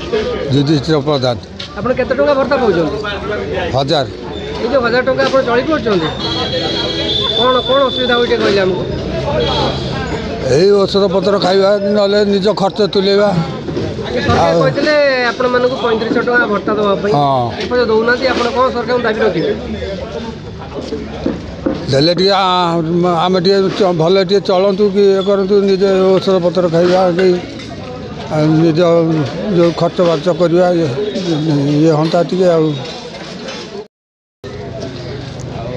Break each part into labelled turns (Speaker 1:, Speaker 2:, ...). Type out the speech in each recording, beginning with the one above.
Speaker 1: युधिष्ठिर प्रधान।
Speaker 2: ଆପଣ କେତେ ଟଙ୍କା ଭତ୍ତା ପାଉଛନ୍ତି?
Speaker 1: 1000।
Speaker 2: ଏଇ ଯେଉଁ 1000 ଟଙ୍କା ଆପଣ ଚଳି ପାରୁଛନ୍ତି? କ'ଣ କ'ଣ ଅସୁବିଧା ହେଉଛି କହିଲେ ଆମକୁ?
Speaker 1: ଏଇ ଔଷଧ ପତ୍ର ଖାଇବା ନହେଲେ ନିଜ ଖର୍ଚ୍ଚ ତୁଲେଇବା।
Speaker 2: ସରକାର କହିଥିଲେ ଆପଣମାନଙ୍କୁ 3500 ଟଙ୍କା ଭତ୍ତା ଦେବା ପାଇଁ, ଏପର୍ଯ୍ୟନ୍ତ ଦେଉନାହାନ୍ତି। ଆପଣ କ'ଣ ସରକାରଙ୍କୁ ଦାବି ରଖିବେ?
Speaker 1: ଦେଲେ ଟିକେ ଆମେ ଟିକେ ଭଲ ଟିକେ ଚଳନ୍ତୁ କି ଇଏ କରନ୍ତୁ, ନିଜ ଔଷଧ ପତ୍ର ଖାଇବା କି ନିଜ ଯେଉଁ ଖର୍ଚ୍ଚ ବାର୍ଚ୍ଚ କରିବା ଇଏ ହୁଅନ୍ତା ଟିକେ। ଆଉ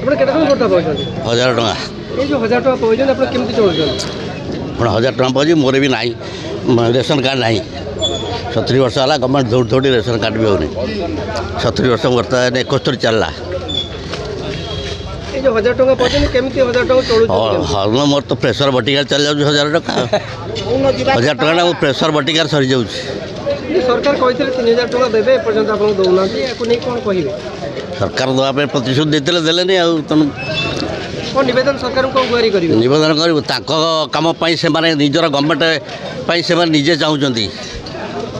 Speaker 2: ଆପଣ କେତେ ଟଙ୍କା ଭତ୍ତା ପାଉଛନ୍ତି?
Speaker 3: 1000 ଟଙ୍କା।
Speaker 2: ଏଇ ଯେଉଁ 1000 ଟଙ୍କା ପାଉଛନ୍ତି ଆପଣ କେମିତି ଚଳୁଛନ୍ତି?
Speaker 3: ଆପଣ 1000 ଟଙ୍କା ପାଉଛି, ମୋର ବି ନାହିଁ, ରେସନ୍ କାର୍ଡ଼ ନାହିଁ। 70 ବର୍ଷ ହେଲା ଗଭର୍ଣ୍ଣମେଣ୍ଟ ଦୌଡ଼ି ଦୌଡ଼ି ରେସନ୍ କାର୍ଡ଼ ବି ହେଉନି। 70 ବର୍ଷ ବର୍ତ୍ତମାନ 71 ଚାଲିଲା।
Speaker 2: ଏଇ ଯେଉଁ 1000 ଟଙ୍କା ପାଉଛନ୍ତି କେମିତି 1000 ଟଙ୍କା ଚଳୁଛନ୍ତି?
Speaker 3: ହଁ ମୋର ତ ପ୍ରେସର ବଟିକାର ଚାଲିଯାଉଛି 1000 ଟଙ୍କା। 1000 ଟଙ୍କାଟା ମୋ ପ୍ରେସର ବଟିକାର ସରିଯାଉଛି।
Speaker 2: ସରକାର କହିଥିଲେ 3000 ଟଙ୍କା ଦେବେ, ଏପର୍ଯ୍ୟନ୍ତ ଆପଣଙ୍କୁ ଦେଉନାହାନ୍ତି। ୟାକୁ ନେଇ କ'ଣ କହିବେ?
Speaker 3: ସରକାର ଦେବା ପାଇଁ ପ୍ରତିଶ୍ରୁତି ଦେଇଥିଲେ, ଦେଲେନି। ଆଉ ତେଣୁ
Speaker 2: କ'ଣ ନିବେଦନ ସରକାରଙ୍କୁ କ'ଣ ଗୁହାରି କରିବେ?
Speaker 3: ନିବେଦନ କରିବୁ, ତାଙ୍କ କାମ ପାଇଁ ସେମାନେ ନିଜର ଗଭର୍ଣ୍ଣମେଣ୍ଟ ପାଇଁ ସେମାନେ ନିଜେ ଚାହୁଁଛନ୍ତି।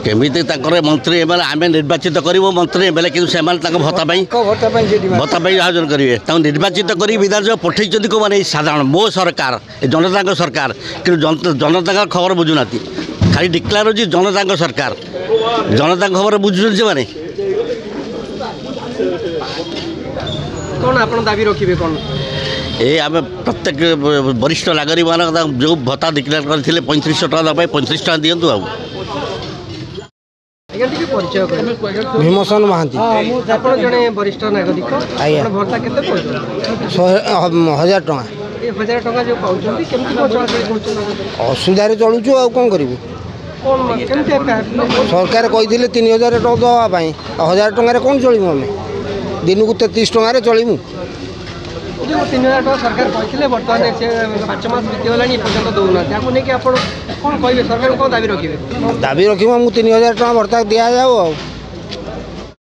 Speaker 3: କେମିତି ତାଙ୍କର ମନ୍ତ୍ରୀ ଏମାନେ ଆମେ ନିର୍ବାଚିତ କରିବୁ ମନ୍ତ୍ରୀ ଏମଏଲ୍ଏ, କିନ୍ତୁ ସେମାନେ ତାଙ୍କ ଭତ୍ତା ପାଇଁ ଆୟୋଜନ କରିବେ। ତାଙ୍କୁ ନିର୍ବାଚିତ କରି ବିଧାନସଭା ପଠାଇଛନ୍ତି କେଉଁମାନେ? ଏଇ ସାଧାରଣ ମୋ ସରକାର, ଏ ଜନତାଙ୍କ ସରକାର, କିନ୍ତୁ ଜନତାଙ୍କ ଖବର ବୁଝୁନାହାନ୍ତି। ଖାଲି ଡିକ୍ଲାର ହେଉଛି ଜନତାଙ୍କ ସରକାର, ଜନତାଙ୍କ ଖବର ବୁଝୁଛନ୍ତି ସେମାନେ।
Speaker 2: କ'ଣ ଆପଣ ଦାବି ରଖିବେ କ'ଣ?
Speaker 3: ଆମେ ପ୍ରତ୍ୟେକ ବରିଷ୍ଠ ନାଗରିକମାନଙ୍କ ଯେଉଁ ଭତ୍ତା ଡିକ୍ଲେୟାର କରିଥିଲେ 3500 ଟଙ୍କା ଦେବା ପାଇଁ 35 ଟଙ୍କା ଦିଅନ୍ତୁ। ଆଉ
Speaker 4: ଭୀମସେନ ମହାନ୍ତି।
Speaker 2: ଆପଣ ଜଣେ ବରିଷ୍ଠ ନାଗରିକ, ଭତ୍ତା କେତେ ପାଉଛନ୍ତି?
Speaker 4: 1000 ଟଙ୍କା।
Speaker 2: ଏ 1000 ଟଙ୍କା ଯେଉଁ ପାଉଛନ୍ତି କେମିତି କ'ଣ ଚଳାଚଳି କରୁଛନ୍ତି?
Speaker 4: ଅସୁବିଧାରେ ଚଳୁଛୁ, ଆଉ କ'ଣ କରିବୁ? ସରକାର କହିଥିଲେ 3000 ଟଙ୍କା ଦେବା ପାଇଁ, 1000 ଟଙ୍କାରେ କ'ଣ ଚଳିବୁ? ଆମେ ଦିନକୁ 33 ଟଙ୍କାରେ ଚଳିବୁ।
Speaker 2: 3000 ଟଙ୍କା ସରକାର କହିଥିଲେ, ବର୍ତ୍ତମାନ ସେ 5 ମାସ ବିତିଗଲାଣି, ଏପର୍ଯ୍ୟନ୍ତ ଦେଉନାହାନ୍ତି। ତାକୁ ନେଇକି ଆପଣ କ'ଣ କହିବେ? ସରକାରଙ୍କୁ କ'ଣ ଦାବି ରଖିବେ?
Speaker 4: ଦାବି ରଖିବୁ, ଆମକୁ 3000 ଟଙ୍କା ଭତ୍ତା ଦିଆଯାଉ। ଆଉ